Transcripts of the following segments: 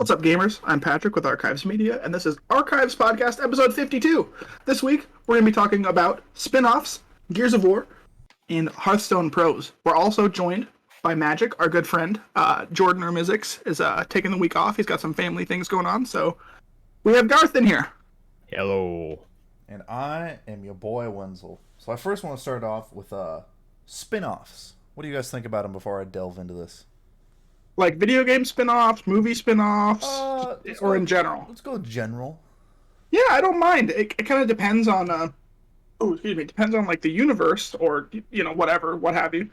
What's up, gamers? I'm Patrick with Archives Media, and this is Archives Podcast, episode 52. This week, we're going to be talking about spin offs, Gears of War, and Hearthstone Pros. We're also joined by Magic, our good friend. Jordan Ermizix is taking the week off. He's got some family things going on, so we have Garth in here. Hello. And I am your boy Wenzel. So I first want to start off with spin-offs. What do you guys think about them before I delve into this? Like video game spin offs, movie spin offs, or in general? Let's go general. Yeah, I don't mind. It kind of depends on, depends on like the universe or, whatever, what have you.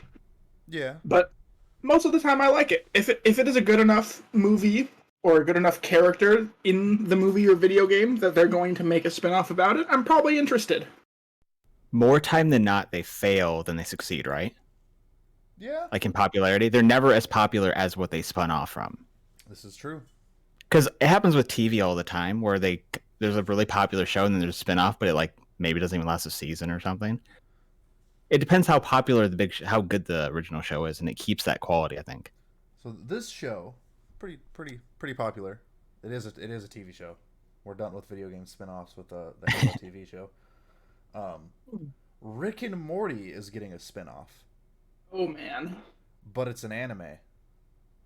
Yeah. But most of the time I like it. If it is a good enough movie or a good enough character in the movie or video game that they're going to make a spin-off about it, I'm probably interested. More time than not, they fail than they succeed, right? Yeah. Like in popularity, they're never as popular as what they spun off from. This is true. Because it happens with TV all the time, where there's a really popular show and then there's a spin-off, but it maybe doesn't even last a season or something. It depends how popular how good the original show is, and it keeps that quality, I think. So this show, pretty popular. It is a TV show. We're done with video game spin-offs with the Halo TV show. Rick and Morty is getting a spin-off. Oh, man. But it's an anime.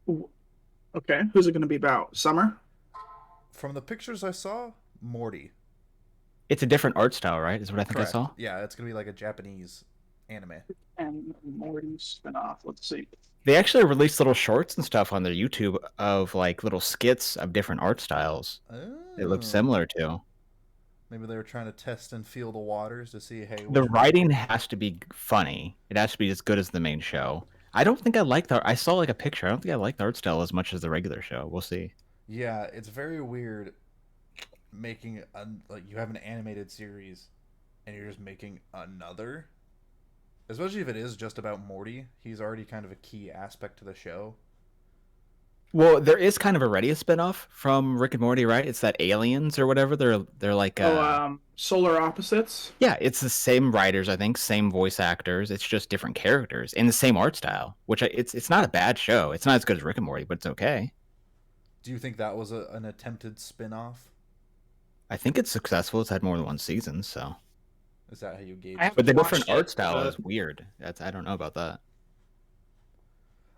Okay, who's it going to be about? Summer? From the pictures I saw, Morty. It's a different art style, right? Is what I think Correct. I saw. Yeah, it's going to be like a Japanese anime. And Morty's spin-off. Let's see. They actually released little shorts and stuff on their YouTube of little skits of different art styles. Oh. It looks similar to. Maybe they were trying to test and feel the waters to see, hey... The writing has to be funny. It has to be as good as the main show. I don't think I like the... I saw a picture. I don't think I like the art style as much as the regular show. We'll see. Yeah, it's very weird making... you have an animated series, and you're just making another. Especially if it is just about Morty. He's already kind of a key aspect to the show. Well, there is kind of already a spinoff from Rick and Morty, right? It's that aliens or whatever. They're like Solar Opposites. Yeah, it's the same writers, I think, same voice actors. It's just different characters in the same art style, which it's not a bad show. It's not as good as Rick and Morty, but it's okay. Do you think that was an attempted spin-off? I think it's successful. It's had more than one season, so. Is that how you gauge I it? But the different art style is weird. I don't know about that.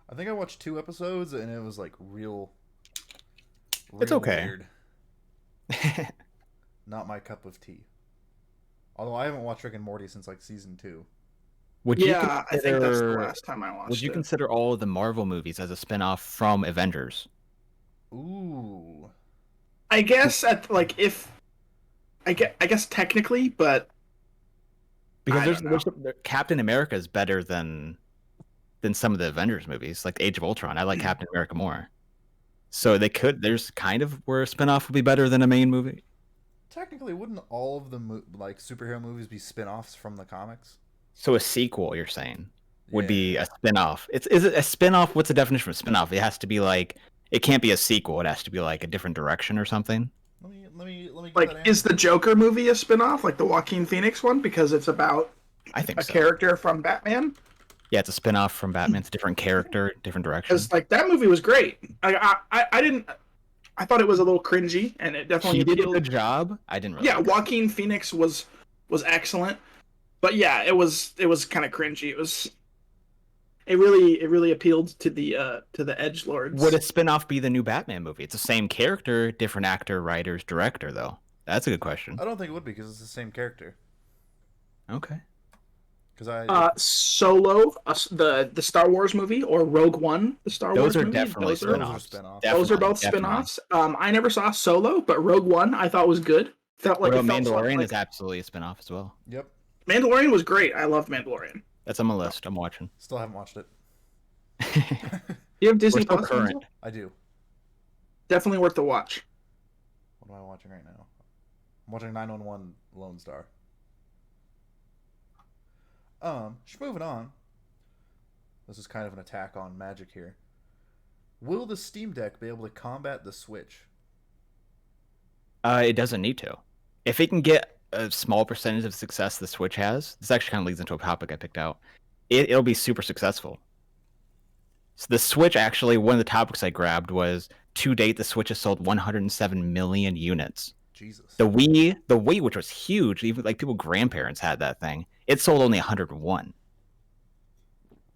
I think I watched 2 episodes and it was real it's okay. Weird. Not my cup of tea. Although I haven't watched Rick and Morty since season 2. I think that's the last time I watched it. Would you consider all of the Marvel movies as a spinoff from Avengers? Ooh. I guess I guess technically, but because Captain America is better than some of the Avengers movies, like Age of Ultron. I like Captain America more. So there's kind of where a spinoff would be better than a main movie. Technically, wouldn't all of the superhero movies be spin-offs from the comics? So a sequel, you're saying, would be a spinoff. Is it a spinoff? What's the definition of spinoff? It has to be it can't be a sequel. It has to be a different direction or something. Let me get that is the Joker movie a spin-off, like the Joaquin Phoenix one, because it's about character from Batman? Yeah, it's a spin-off from Batman. It's a different character, different direction. Because that movie was great. I thought it was a little cringy, and it definitely did a good job. I didn't really. Yeah, Joaquin Phoenix was excellent, but yeah, it was kind of cringy. It really appealed to the edgelords. Would a spin-off be the new Batman movie? It's the same character, different actor, writers, director, though. That's a good question. I don't think it would be because it's the same character. Okay. Solo, the Star Wars movie, or Rogue One, the Star Wars movie. Definitely spin-offs. Those are both spin-offs. I never saw Solo, but Rogue One I thought was good. Mandalorian is absolutely a spin-off as well. Yep. Mandalorian was great. I loved Mandalorian. That's on my list. I'm watching. Still haven't watched it. You have Disney Plus? Current. I do. Definitely worth the watch. What am I watching right now? I'm watching 911 Lone Star. Just moving on. This is kind of an attack on Magic here. Will the Steam Deck be able to combat the Switch? It doesn't need to. If it can get a small percentage of success the Switch has, this actually kind of leads into a topic I picked out. It'll be super successful. So the Switch, actually, one of the topics I grabbed was, to date, the Switch has sold 107 million units. Jesus. The Wii, which was huge, even like people grandparents had that thing, it sold only 101.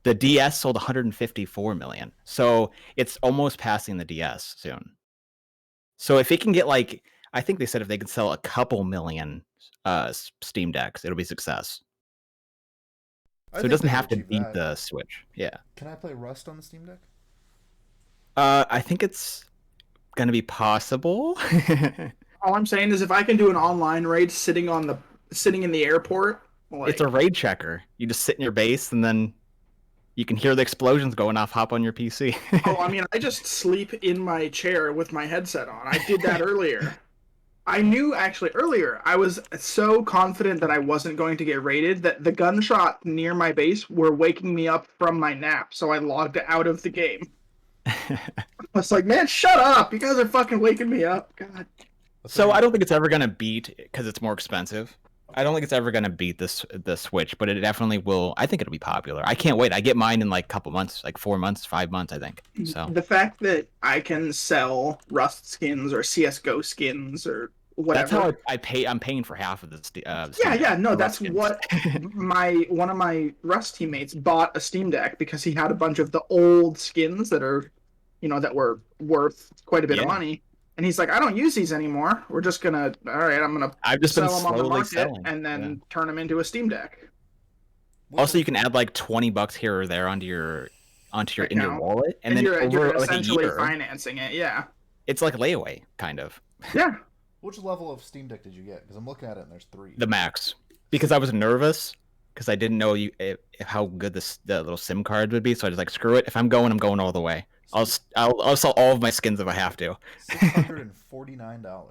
The DS sold 154 million. So it's almost passing the DS soon. So if it can get like, I think they said if they could sell a couple million Steam Decks, it'll be success. So it doesn't have to beat the Switch. Yeah. Can I play Rust on the Steam Deck? I think it's gonna be possible. All I'm saying is if I can do an online raid sitting in the airport, like, It's a raid checker. You just sit in your base and then you can hear the explosions going off, hop on your PC. oh, I mean, I just sleep in my chair with my headset on. I did that earlier. I knew actually earlier I was so confident that I wasn't going to get raided that the gunshot near my base were waking me up from my nap, so I logged out of the game. I was like, man, shut up! You guys are fucking waking me up. God. So I don't think it's ever gonna beat, because it's more expensive. I don't think it's ever gonna beat the Switch, but it definitely will. I think it'll be popular. I can't wait. I get mine in like a couple months, like 4 months, 5 months, I think. So the fact that I can sell Rust skins or CS:GO skins or whatever. That's how I pay. I'm paying for half of this. No, that's what one of my Rust teammates bought a Steam Deck because he had a bunch of the old skins that are, that were worth quite a bit of money. And he's like, I don't use these anymore. We're just gonna, I've just sell been them on the slowly market selling, and then turn them into a Steam Deck. Also, you can add like $20 here or there onto your in your wallet, and then you're over like a essentially year, financing it. Yeah. it's like layaway kind of. Yeah. Which level of Steam Deck did you get? Because I'm looking at it and there's 3. The max, because I was nervous because I didn't know how good the little SIM card would be. So I was like, screw it. If I'm going all the way. I'll sell all of my skins if I have to. $649.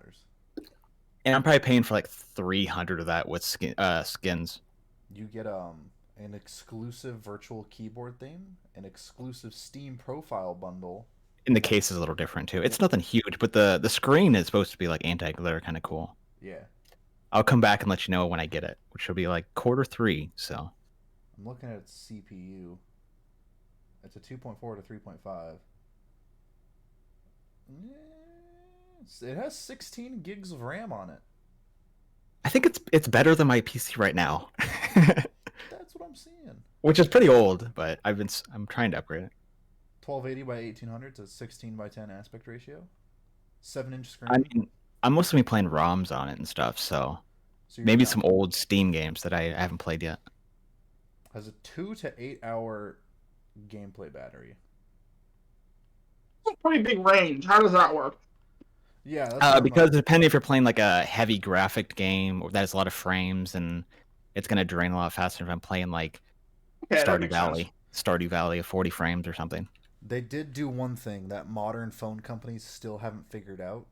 And I'm probably paying for like 300 of that with skins. You get an exclusive virtual keyboard theme, an exclusive Steam profile bundle. And the case is a little different too. It's nothing huge, but the screen is supposed to be like anti-glare, kind of cool. Yeah. I'll come back and let you know when I get it, which will be like Q3. So I'm looking at its CPU. It's a 2.4 to 3.5. It has 16 gigs of RAM on it. I think it's better than my PC right now. That's what I'm seeing. Which is pretty old, but I'm trying to upgrade it. 1280 by 1800 to 16 by 10 aspect ratio. 7-inch screen. I mean, I'm mostly playing ROMs on it and stuff, so maybe some old Steam games that I haven't played yet. Has a 2 to 8 hour gameplay battery. That's a pretty big range. How does that work? Yeah, because depending if you're playing like a heavy graphic game or that has a lot of frames, and it's gonna drain a lot faster if I'm playing like Stardew Valley of 40 frames or something. They did do one thing that modern phone companies still haven't figured out.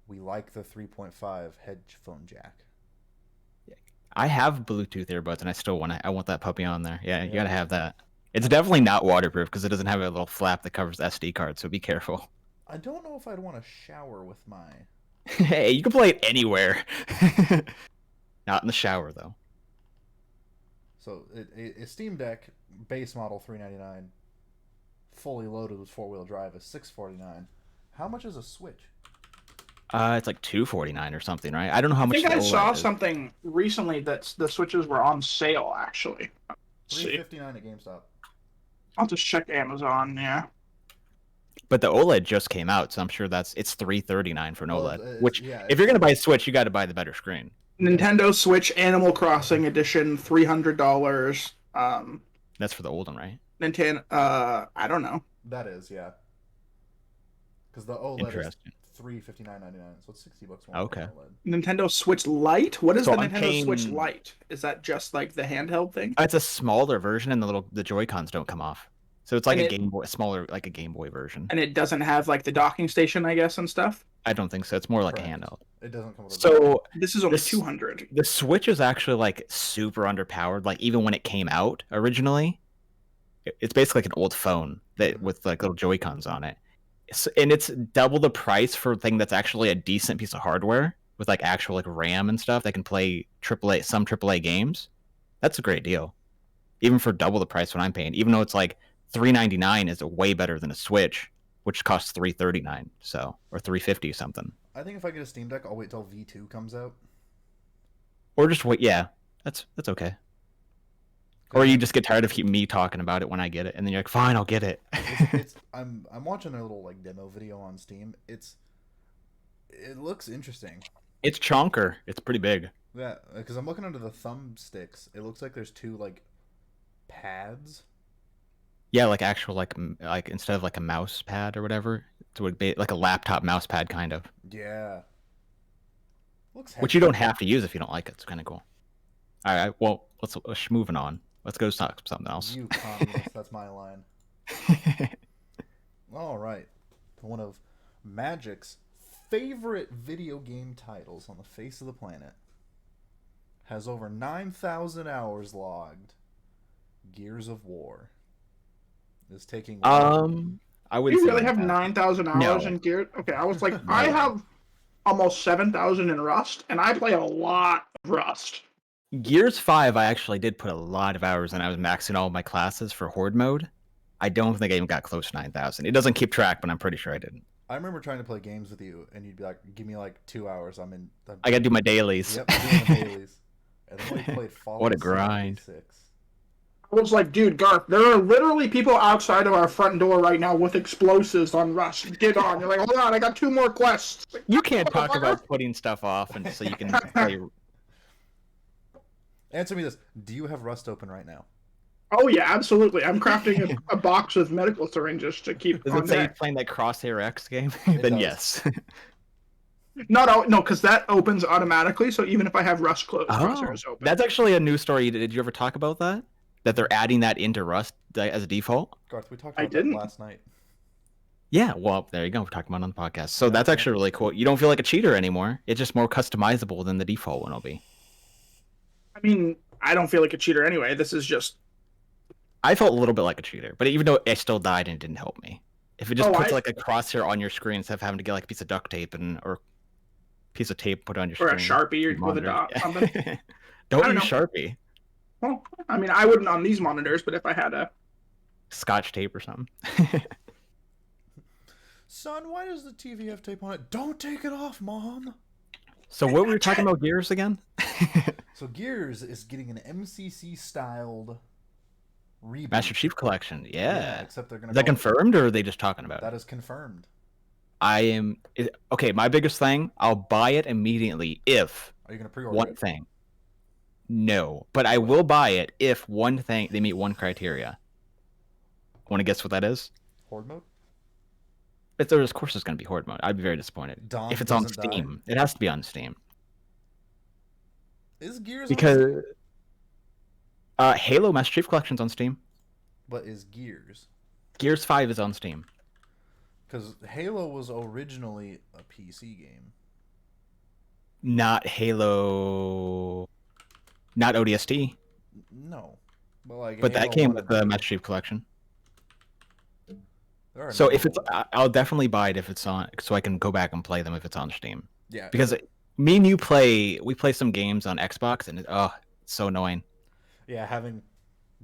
We like the 3.5 headphone jack. I have Bluetooth earbuds, and I want that puppy on there. Yeah, you gotta have that. It's definitely not waterproof because it doesn't have a little flap that covers the SD card, so be careful. I don't know if I'd want to shower with my... Hey, you can play it anywhere. Not in the shower, though. So, a Steam Deck base model $399, fully loaded with 4-wheel drive is $649. How much is a Switch? It's like $249 or something, right? I don't know how much. I think I saw something recently that the Switches were on sale, actually. $359 at GameStop. I'll just check Amazon, yeah. But the OLED just came out, so I'm sure it's $339 for an OLED. Which, yeah, if you're gonna buy a Switch, you got to buy the better screen. Nintendo Switch Animal Crossing Edition, $300. That's for the old one, right? Nintendo, I don't know. That is, yeah. Because the OLED is $359.99, so it's $60 more. Okay. Nintendo Switch Lite? What is So the I'm Nintendo Switch Lite? Is that just like the handheld thing? It's a smaller version, and the Joy-Cons don't come off. So it's like a Game Boy, smaller, like a Game Boy version. And it doesn't have like the docking station, I guess, and stuff? I don't think so. It's more like a handheld. It doesn't come with a So this is only $200. The Switch is actually like super underpowered. Like even when it came out originally, it's basically like an old phone with like little Joy-Cons on it. And it's double the price for a thing that's actually a decent piece of hardware with like actual like RAM and stuff that can play some AAA games. That's a great deal. Even for double the price what I'm paying, even though it's like $399 is way better than a Switch, which costs $339, so or $350 something. I think if I get a Steam Deck, I'll wait till V2 comes out. Or just wait. Yeah, that's okay. Or you just get tired of me talking about it when I get it, and then you're like, fine, I'll get it. I'm watching a little like demo video on Steam. It looks interesting. It's chonker. It's pretty big. Yeah, because I'm looking under the thumbsticks. It looks like there's two like pads. Yeah, like actual like instead of like a mouse pad or whatever, it would be like a laptop mouse pad kind of. Yeah. Looks Which you don't have to use if you don't like it. It's kind of cool. All right, well, let's moving on. Let's go talk something else. You communist, that's my line. All right. One of Magic's favorite video game titles on the face of the planet has over 9,000 hours logged. Gears of War is taking. I would. You really have 9,000 hours No. in Gears? Okay, I was like, I have almost 7,000 in Rust, and I play a lot of Rust. Gears 5, I actually did put a lot of hours in. I was maxing all my classes for Horde mode. I don't think I even got close to 9,000. It doesn't keep track, but I'm pretty sure I didn't. I remember trying to play games with you, and you'd be like, "Give me like 2 hours. I'm I gotta do my dailies. Yep, I'm doing the dailies." And then we played Fallout. What a grind. 76. I was like, dude, Garth, there are literally people outside of our front door right now with explosives on Rust. Get on. You're like, hold on, I got 2 more quests. Like, You can't talk about putting stuff off and so you can play. Answer me this: do you have Rust open right now? oh, yeah, absolutely. I'm crafting a box of medical syringes to keep Does on it say you're deck. playing that Crosshair X game? It Then does. yes. No, because that opens automatically, so even if I have Rust closed, Crosshair is open. That's actually a new story. Did you ever talk about that? That they're adding that into Rust as a default? Garth, we talked I about that didn't. last night. Yeah, well, there you go. We're talking about it on the podcast. So that's actually really cool. You don't feel like a cheater anymore. It's just more customizable than the default one will be. I mean, I don't feel like a cheater anyway. This is just... I felt a little bit like a cheater, but even though I still died and it didn't help me. If it just Oh, puts I- like a crosshair on your screen instead of having to get like a piece of duct tape or piece of tape put on your Or a screen. Sharpie or with a dot. Something. Don't I don't use know. Sharpie. Well, I mean, I wouldn't on these monitors, but if I had a... Scotch tape or something. Son, why does the TV have tape on it? Don't take it off, Mom. So what were we talking about Gears again? So Gears is getting an MCC styled reboot. Master Chief Collection. Yeah. Except they're gonna. Is that call it- confirmed or are they just talking about That it? is confirmed. Okay, my biggest thing, I'll buy it immediately if Are you gonna pre-order one it? thing. No, but I will buy it if one thing they meet one criteria. Want to guess what that is? Horde mode. If there, of course, it's going to be Horde mode. I'd be very disappointed. Dawn If it's on doesn't die. Steam, it has to be on Steam Is Gears because on Steam? Halo Master Chief Collection's on Steam. But is Gears? Gears 5 is on Steam. Because Halo was originally a PC game. Not Halo. Not ODST, No. But like. but that Halo came 1 with and the 2. Master Chief Collection. There are So no- if it's, I'll definitely buy it if it's on, so I can go back and play them if it's on Steam. yeah, Because me and you we play some games on Xbox, and it's so annoying. yeah, having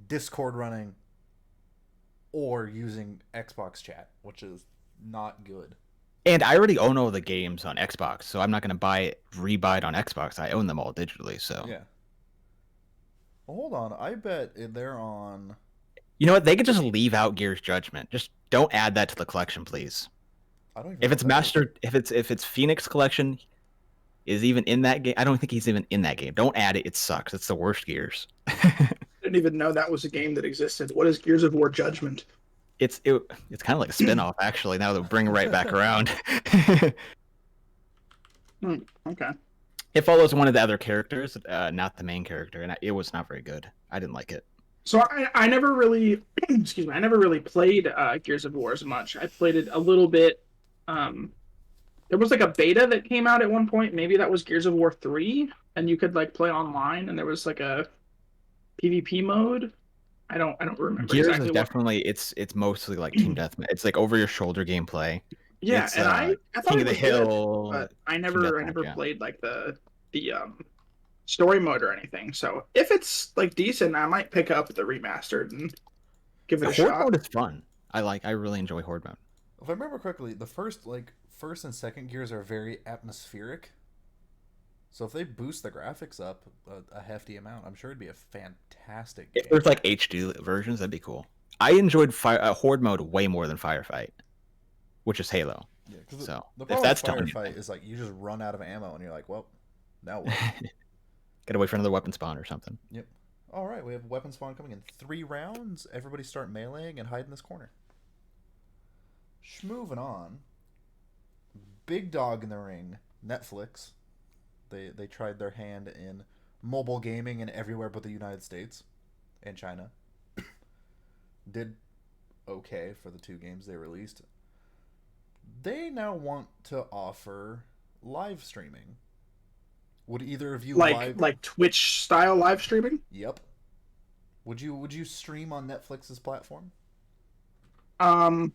Discord running or using Xbox chat, which is not good. And I already own all the games on Xbox, so I'm not going to rebuy it on Xbox. I own them all digitally, so. Yeah. Well, hold on. I bet they're on. You know what? They could just leave out Gears Judgment. Just don't add that to the collection, please. I don't even. If know it's what that is. if it's Phoenix Collection is even in that game, I don't think he's even in that game. Don't add it. It sucks. It's the worst Gears. I didn't even know that was a game that existed. What is Gears of War Judgment? It's kind of like a spin-off, actually, now that we bring it right back around. Okay. It follows one of the other characters, not the main character, and it was not very good. I didn't like it. So I never really, excuse me, I never really played Gears of War as much. I played it a little bit. There was like a beta that came out at one point. Maybe that was Gears of War 3, and you could like play online, and there was like a PvP mode. I don't remember Gears exactly is what. definitely it's mostly like team deathmatch. It's like over your shoulder gameplay. Yeah, It's, and I thought King it of the was good, Hill. but I Team never Deathmatch, yeah. played like the story mode or anything. So if it's like decent, I might pick up the remastered and give it a Horde shot. mode is fun. I really enjoy Horde mode. If I remember correctly, the first and second gears are very atmospheric. So if they boost the graphics up a hefty amount, I'm sure it'd be a fantastic game. If there's like HD versions, that'd be cool. I enjoyed Horde mode way more than Firefight, which is Halo. Yeah, because So the if problem that's with telling you, Firefight is like you just run out of ammo and you're like, well, now what? gotta wait for another weapon spawn or something. Yep. All right, we have weapon spawn coming in 3 rounds. Everybody start meleeing and hide in this corner. Moving on. Big dog in the ring, Netflix. They tried their hand in mobile gaming in everywhere but the United States and China. Did okay for the 2 games they released. They now want to offer live streaming. Would either of you like Twitch style live streaming? Yep. Would you stream on Netflix's platform? I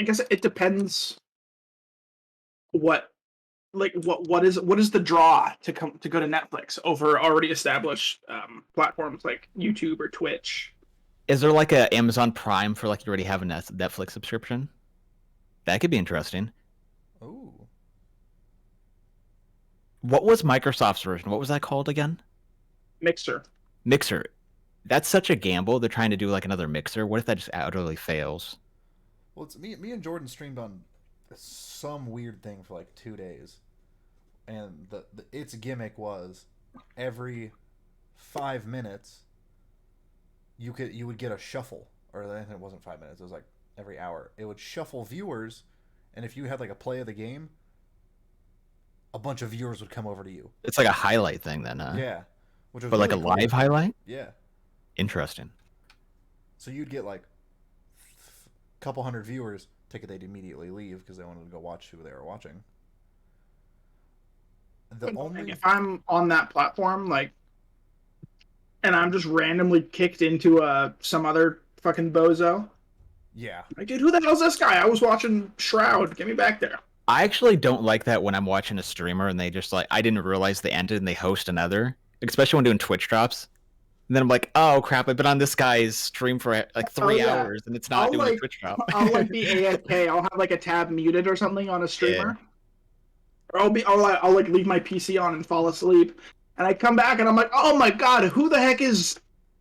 guess it depends. What is the draw to go to Netflix over already established platforms like YouTube or Twitch? Is there like a Amazon Prime for like you already have a Netflix subscription? That could be interesting. Ooh. What was Microsoft's version? What was that called again? Mixer. Mixer. That's such a gamble. They're trying to do like another Mixer. What if that just utterly fails? Well, it's me and Jordan streamed on some weird thing for like 2 days, and its gimmick was every 5 minutes you would get a shuffle, or I think it wasn't 5 minutes. It was like every hour. It would shuffle viewers, and if you had like a play of the game, a bunch of viewers would come over to you. It's like a highlight thing then, huh? Yeah, which was but like a really cool. live highlight? Yeah. Interesting. So you'd get like a couple hundred viewers. They'd immediately leave because they wanted to go watch who they were watching. If I'm on that platform, like, and I'm just randomly kicked into some other fucking bozo. Yeah. Like, dude, who the hell's this guy? I was watching Shroud. Get me back there. I actually don't like that when I'm watching a streamer and they just like, I didn't realize they ended and they host another, especially when doing Twitch drops. And then I'm like, oh crap, I've been on this guy's stream for like 3 hours and it's not doing a Twitch drop. I'll like be AFK. I'll have like a tab muted or something on a streamer. Yeah. Or I'll like leave my PC on and fall asleep. And I come back and I'm like, oh my god, who the heck is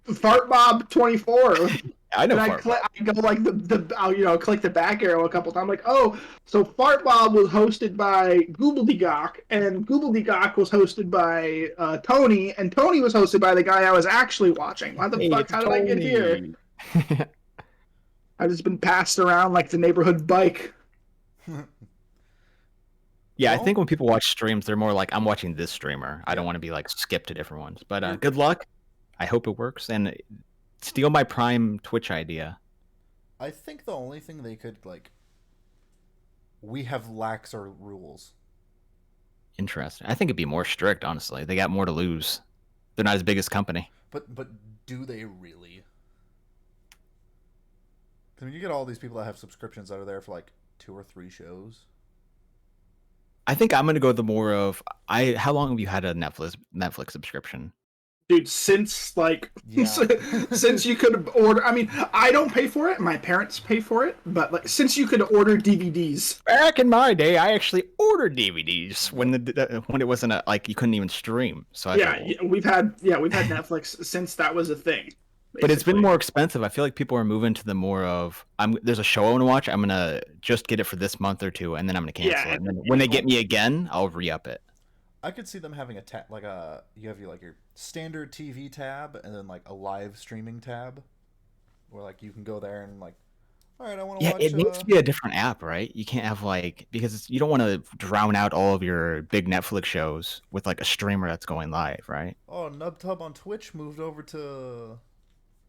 FartBob24? I know. And I go like I'll click the back arrow a couple times. I'm like, oh, so FartBob was hosted by Goobledygook, and Goobledygook was hosted by Tony, and Tony was hosted by the guy I was actually watching. What the fuck? How did I get here? I've just been passed around like the neighborhood bike. Yeah, I think when people watch streams, they're more like, I'm watching this streamer. I don't want to be like skipped to different ones. But good luck. I hope it works. And steal my Prime Twitch idea. I think the only thing they could we have laxer rules. Interesting. I think it'd be more strict, honestly. They got more to lose. They're not as big as company. But do they really? I mean, you get all these people that have subscriptions that are there for like 2 or 3 shows. I think I'm gonna go the more of how long have you had a Netflix subscription? Dude, since since you could order, I mean, I don't pay for it, my parents pay for it, but like since you could order DVDs. Back in my day, I actually ordered DVDs when it wasn't like you couldn't even stream. So we've had Netflix since that was a thing. Basically. But it's been more expensive. I feel like people are moving to the more of there's a show I want to watch. I'm gonna just get it for this month or 2, and then I'm gonna cancel it. And then when they get me again, I'll re-up it. I could see them having you have your standard TV tab and then like a live streaming tab, where like you can go there and like, all right, I want to watch. Yeah, it needs to be a different app, right? You can't have because you don't want to drown out all of your big Netflix shows with like a streamer that's going live, right? Oh, NubTub on Twitch moved over to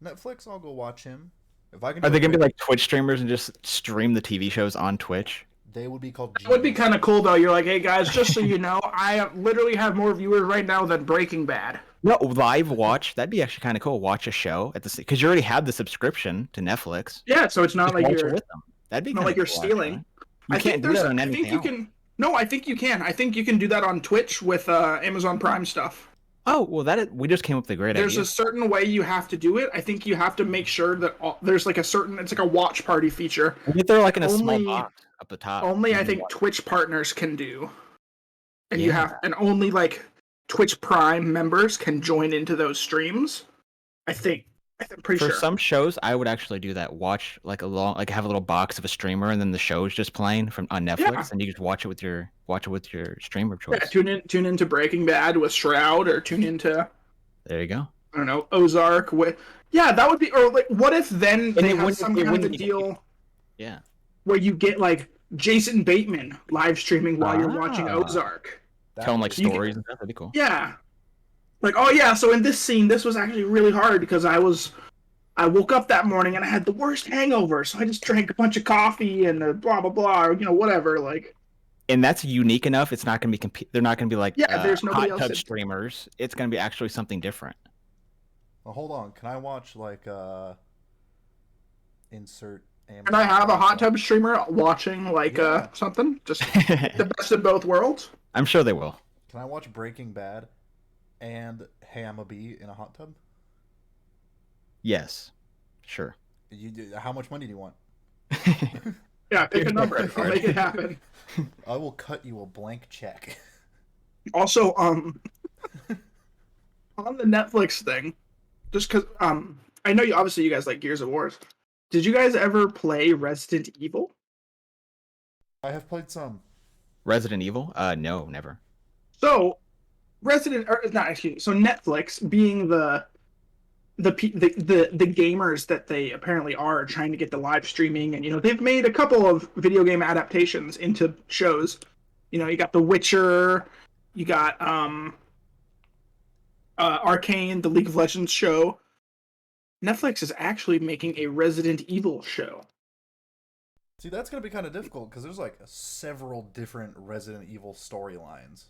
Netflix. I'll go watch him. If I can. Are they gonna be like Twitch streamers and just stream the TV shows on Twitch? They would be called. It would be kind of cool though. You're like, hey guys, just so you know, I literally have more viewers right now than Breaking Bad. No, live watch. That'd be actually kind of cool. Watch a show at the because you already have the subscription to Netflix. Yeah, so it's not just like watch you're it with them. That'd be not like you're cool, stealing. You can't do that on anything else. No, I think you can. I think you can do that on Twitch with Amazon Prime stuff. Oh, well, we just came up with a great There's idea. a certain way you have to do it. I think you have to make sure that there's like it's like a watch party feature. We get there like in a small Only, box up the top. only You I can think watch- Twitch partners can do. And Yeah. and only like Twitch Prime members can join into those streams. I'm pretty For sure. some shows, I would actually do that. Watch like have a little box of a streamer, and then the show's just playing on Netflix, Yeah. and you just watch it with your streamer of choice. Yeah, tune into Breaking Bad with Shroud, or tune into There you go. I don't know, Ozark with. Yeah, that would be. Or like, what if then they it have wouldn't- some it kind of a wouldn't be- deal Yeah. where you get like Jason Bateman live streaming while you're watching Ah. Ozark. Telling like You can- stories and stuff. That'd be cool. Yeah. Like, oh yeah, so in this scene, this was actually really hard because I woke up that morning and I had the worst hangover, so I just drank a bunch of coffee and blah blah blah, or, whatever. Like, And that's unique enough. It's not going to be. They're not going to be like there's nobody hot else tub that- streamers. It's going to be actually something different. Well, hold on. Can I watch like insert? Amazon and I have a hot Prime tub streamer watching like Yeah. something, just the best of both worlds. I'm sure they will. stuff? Can I watch Breaking Bad and Hey I'm a Bee in a hot tub? Yes. Sure. How much money do you want? Yeah, pick Here's a my number. credit I'll card. make it happen. I will cut you a blank check. Also, on the Netflix thing, just because I know you guys like Gears of War. Did you guys ever play Resident Evil? I have played some. Resident Evil? No, never. So, So Netflix, being the gamers that they apparently are, trying to get the live streaming, and they've made a couple of video game adaptations into shows. You got The Witcher, you got Arcane, the League of Legends show. Netflix is actually making a Resident Evil show. See, that's going to be kind of difficult because there's like several different Resident Evil storylines.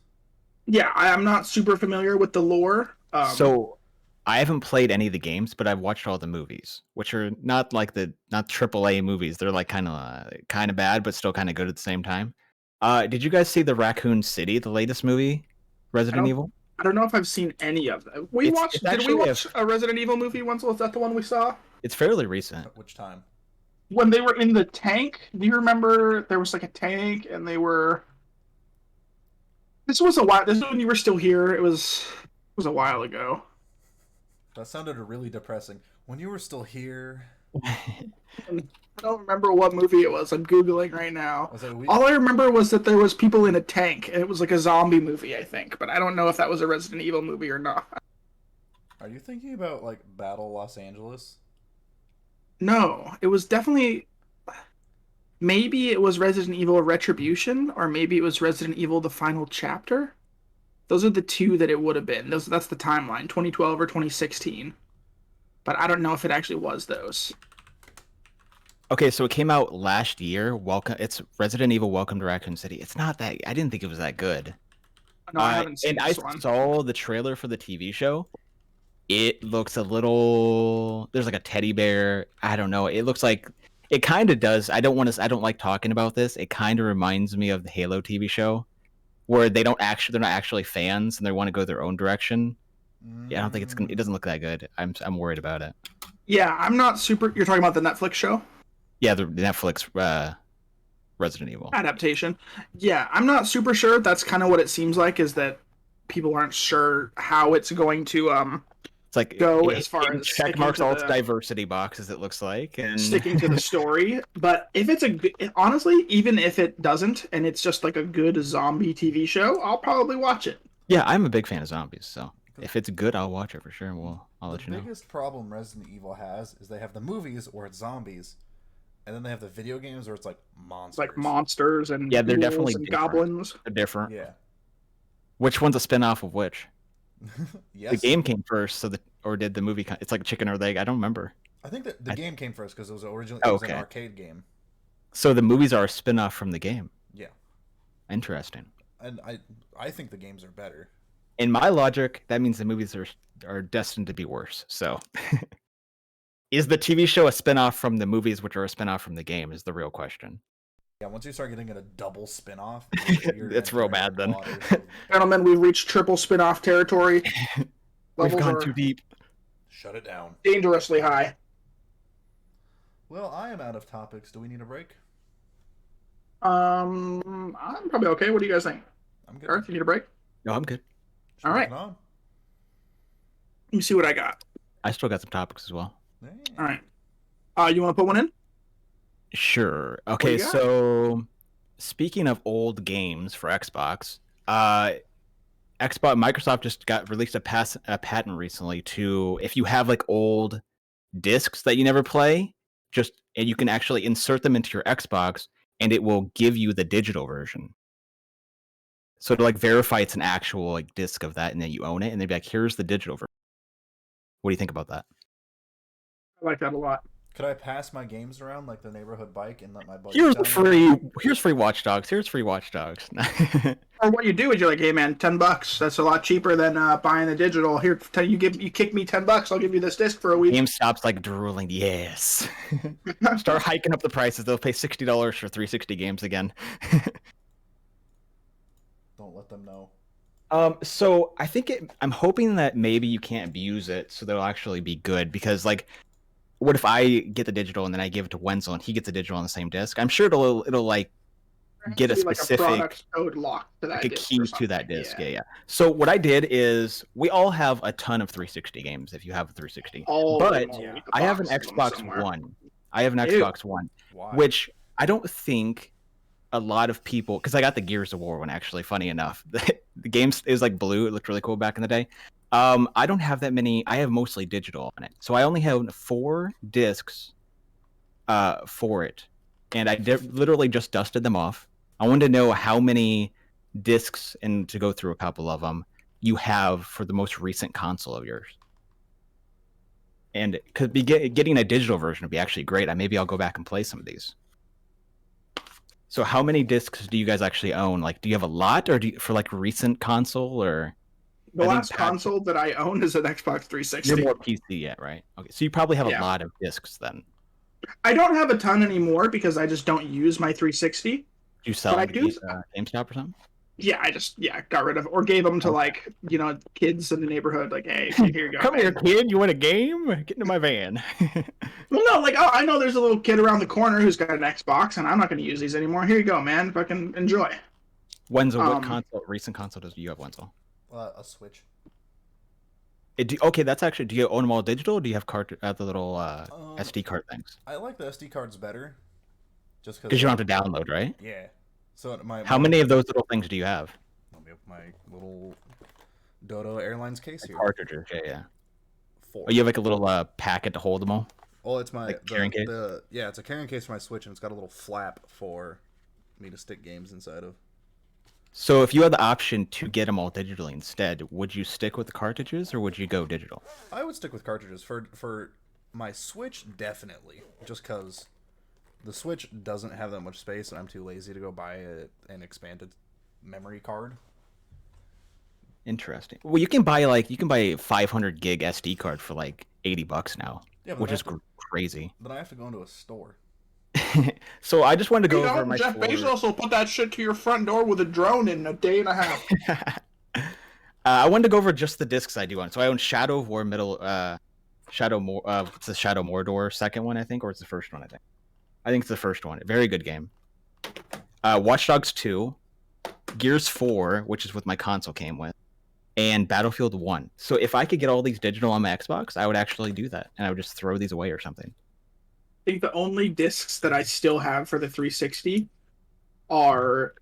Yeah, I'm not super familiar with the lore. So I haven't played any of the games, but I've watched all the movies, which are not AAA movies. They're like kind of bad, but still kind of good at the same time. Did you guys see the Raccoon City, the latest movie, Resident Evil? I don't know if I've seen any of them. Did we watch a Resident Evil movie once? Was that the one we saw? It's fairly recent. At which time? When they were in the tank. Do you remember there was like a tank and they were... This was a while. This is when you were still here. It was a while ago. That sounded really depressing. When you were still here... I don't remember what movie it was. I'm Googling right now. Was it All I remember was that there was people in a tank, and it was like a zombie movie, I think. But I don't know if that was a Resident Evil movie or not. Are you thinking about like Battle Los Angeles? No, it was definitely... Maybe it was Resident Evil Retribution, or maybe it was Resident Evil The Final Chapter. Those are the two that it would have been. That's the timeline, 2012 or 2016. But I don't know if it actually was those. Okay, so it came out last year. It's Resident Evil: Welcome to Raccoon City. It's not that. I didn't think it was that good. No, I haven't seen and this I one. saw the trailer for the TV show. It looks a little. There's like a teddy bear. I don't know. It looks like it kind of does. I don't like talking about this. It kind of reminds me of the Halo TV show, where they're not actually fans and they want to go their own direction. Yeah, I don't think it doesn't look that good. I'm worried about it. Yeah, I'm not super... You're talking about the Netflix show? Yeah, the Netflix Resident Evil adaptation. Yeah, I'm not super sure. That's kind of what it seems like, is that people aren't sure how it's going to It's like go as far as check sticking marks to all the- its diversity boxes. It looks like and sticking to the story. But if it's honestly, even if it doesn't, and it's just like a good zombie TV show, I'll probably watch it. Yeah, I'm a big fan of zombies, so if it's good, I'll watch it for sure. I'll let you know. The biggest problem Resident Evil has is they have the movies where it's zombies, and then they have the video games where it's like monsters. Like monsters and Yeah, they're ghouls definitely and different. goblins. They're different. Yeah. Which one's a spin-off of which? Yes. The game came first, or did the movie? It's like chicken or egg. I don't remember. I think that the game came first because it was originally Oh, it was an okay. arcade game. So the movies are a spin-off from the game. Yeah. Interesting. And I think the games are better. In my logic, that means the movies are destined to be worse. So, is the TV show a spin-off from the movies, which are a spin-off from the game? Is the real question. Yeah, once you start getting a double spin-off, It's real bad then. Gentlemen, we've reached triple spin-off territory. We've Levels gone are too deep. Shut it down. dangerously high. Well, I am out of topics. Do we need a break? I'm probably okay. What do you guys think? I'm good. Gareth, you need a break? No, I'm good. Just All right. moving on. Let me see what I got. I still got some topics as well. Yeah. All right. You want to put one in? Sure. do Okay, you got? so speaking of old games for Xbox, Microsoft just released a patent recently to, if you have like old discs that you never play, and you can actually insert them into your Xbox and it will give you the digital version. So to like verify it's an actual like disc of that and then you own it, and they'd be like, here's the digital version. What do you think about that? I like that a lot. Could I pass my games around like the neighborhood bike and let my buddies Here's download free Watch Dogs. Here's free Watch Dogs. Or what you do is you're like, hey man, $10. That's a lot cheaper than buying the digital. Here, you kick me $10. I'll give you this disc for a week. GameStop's like drooling. Yes. Start hiking up the prices. They'll pay $60 for 360 games again. Don't let them know. So I think I'm hoping that maybe you can't abuse it, so they'll actually be good. Because like, what if I get the digital and then I give it to Wenzel and he gets the digital on the same disc? I'm sure it'll like get a specific like a product code lock to that like a disc key to that disc. Yeah. So what I did is, we all have a ton of 360 games if you have a 360. But I have an Xbox One. I have an Xbox One, which I don't think a lot of people, because I got the Gears of War one actually. Funny enough, the game is like blue. It looked really cool back in the day. I don't have that many. I have mostly digital on it, so I only have 4 discs for it, and I literally just dusted them off. I wanted to know how many discs, and to go through a couple of them, you have for the most recent console of yours. And could be getting a digital version would be actually great. Maybe I'll go back and play some of these. So how many discs do you guys actually own? Like, do you have a lot, or for like recent console, or? The last console that I own is an Xbox 360. You're more PC yet, right? Okay, so you probably have a lot of discs then. I don't have a ton anymore because I just don't use my 360. Do you sell them to GameStop or something? Yeah, I just got rid of it, or gave them to like kids in the neighborhood. Like, hey, here you go. Come here, kid. You want a game? Get into my van. Well, no, like, I know there's a little kid around the corner who's got an Xbox, and I'm not going to use these anymore. Here you go, man. Fucking enjoy. Wenzel, what recent console do you have, Wenzel? A Switch. Okay, that's actually. Do you own them all digital? Or do you have the little SD card things? I like the SD cards better, just because you don't have to download, right? Yeah. So how many of those little things do you have? Let me open my little Dodo Airlines case here. Cartridges, yeah. 4. Oh, you have like a little packet to hold them all? Oh, it's my carrying case. Yeah, it's a carrying case for my Switch, and it's got a little flap for me to stick games inside of. So if you had the option to get them all digitally instead, would you stick with the cartridges or would you go digital? I would stick with cartridges for my Switch, definitely, just because the Switch doesn't have that much space, and I'm too lazy to go buy an expanded memory card. Interesting. Well, you can buy a 500 gig SD card for like $80 now, which is crazy. Then I have to go into a store. So I just wanted to go over my. Jeff Bezos will put that shit to your front door with a drone in a day and a half. I wanted to go over just the discs I do own. So I own Shadow of War it's the Shadow Mordor second one, I think, or it's the first one, I think. I think it's the first one. Very good game. Watch Dogs 2, Gears 4, which is what my console came with, and Battlefield 1. So if I could get all these digital on my Xbox, I would actually do that, and I would just throw these away or something. I think the only discs that I still have for the 360 are,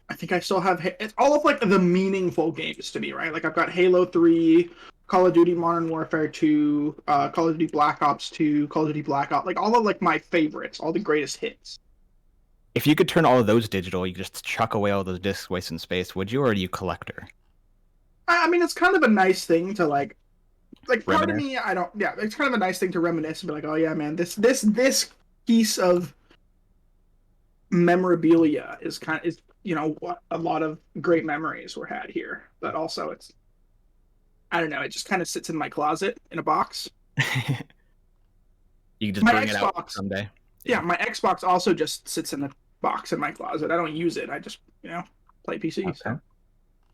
I think I still have, it's all of like the meaningful games to me, right? Like I've got Halo 3, Call of Duty Modern Warfare 2, Call of Duty Black Ops 2, Call of Duty Black Ops, like all of like my favorites, all the greatest hits. If you could turn all of those digital, you just chuck away all those discs wasting space, would you, or are you collector? I mean, it's kind of a nice thing to like part of me, it's kind of a nice thing to reminisce and be like, oh yeah, man, this piece of memorabilia is a lot of great memories were had here, but also I don't know, it just kind of sits in my closet in a box. You can just bring it out someday. Yeah, my Xbox also just sits in box in my closet. I don't use it. I just play PC. Okay. So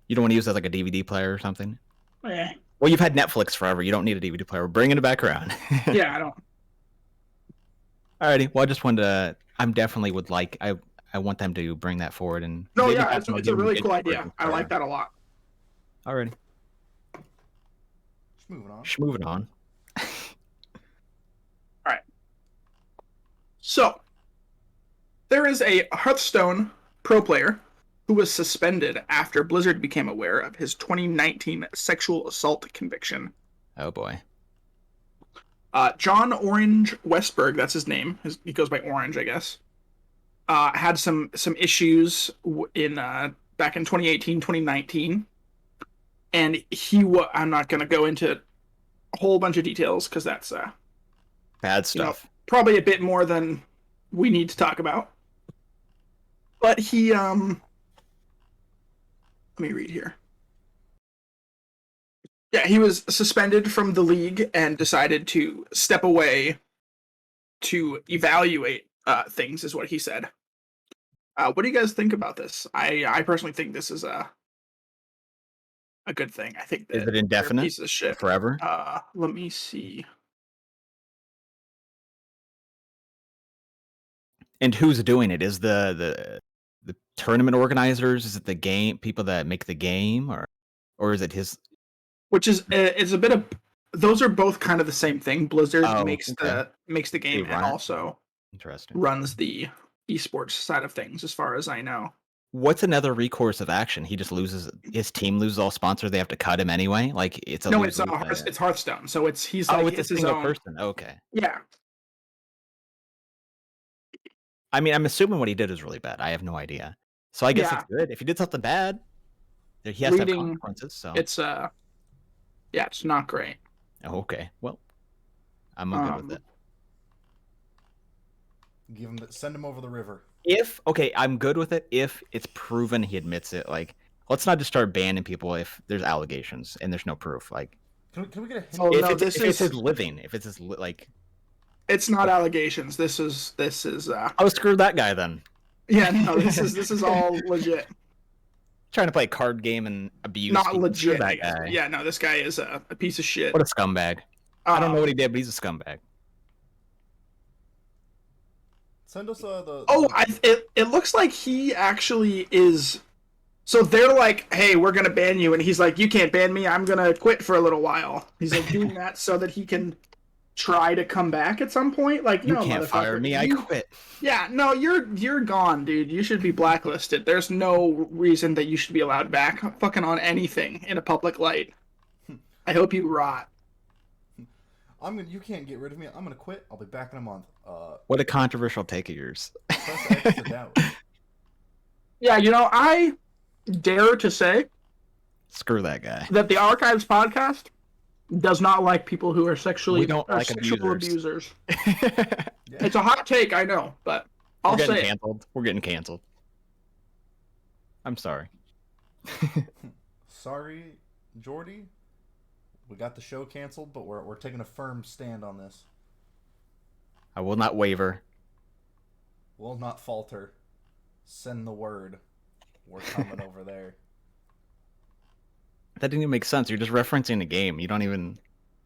You don't want to use it as like a DVD player or something? yeah, Well, you've had Netflix forever. You don't need a DVD player. We're bringing it back around. yeah, I don't. Alrighty. Well, I just wanted to. I'm definitely would like. I want them to bring that forward and. No, maybe yeah, have it's them a give them really good cool idea. versions I for- like that a lot. Alrighty. Just moving on. Moving on. So there is a Hearthstone pro player who was suspended after Blizzard became aware of his 2019 sexual assault conviction. Oh boy. John Orange Westberg, that's his name. He goes by Orange, I guess. Had some issues in back in 2018, 2019, and I'm not going to go into a whole bunch of details because that's Bad stuff. probably a bit more than we need to talk about. But he let me read here. Yeah, he was suspended from the league and decided to step away to evaluate things, is what he said. What do you guys think about this? I personally think this is a good thing. I think that Is it they're a indefinite? piece of shit. Forever? Let me see. And who's doing it? Is the tournament organizers? Is it the game people that make the game, or is it his? Which is it's a bit of those are both kind of the same thing. Blizzard Oh, makes okay. the game They and run it? also Interesting. runs the esports side of things, as far as I know. What's another recourse of action? He just loses his team loses all sponsors. They have to cut him anyway. Like it's a No, lose. it's Hearthstone, so he's Oh, like it's a his single own person. Okay. Yeah, I mean, I'm assuming what he did is really bad. I have no idea. So I guess Yeah. it's good. If he did something bad, he has to have Reading- consequences. So it's it's not great. oh, okay. Well, I'm good with it. Send him over the river. If I'm good with it if it's proven he admits it. Like, let's not just start banning people if there's allegations and there's no proof. Like, Can we get a hint? Oh, if no, it's, this if it's is his living, if it's his like, it's not allegations. This is oh, screw that guy then. yeah, no, this is all legit. Trying to play a card game and abuse. Not people. Screw legit. that guy. Yeah, no, this guy is a piece of shit. What a scumbag. I don't know what he did, but he's a scumbag. Send us the. Oh, it looks like he actually is. So they're like, "Hey, we're gonna ban you," and he's like, "You can't ban me. I'm gonna quit for a little while." He's like doing that so that he can try to come back at some point. Like, You no, can't fire motherfucker, me. I quit. Yeah, no, you're gone, dude. You should be blacklisted. There's no reason that you should be allowed back fucking on anything in a public light. I hope you rot. You can't get rid of me. I'm gonna quit. I'll be back in a month. What a controversial take of yours. Press X to doubt. Yeah, I dare to say Screw that guy. that the Archives podcast does not like people who are We don't like sexual abusers. abusers. It's a hot take, I know, but I'll We're getting say it. canceled. We're getting canceled. I'm sorry. Sorry, Jordy. We got the show canceled, but we're taking a firm stand on this. I will not waver. Will not falter. Send the word. We're coming over there. That didn't even make sense. You're just referencing the game. You don't even.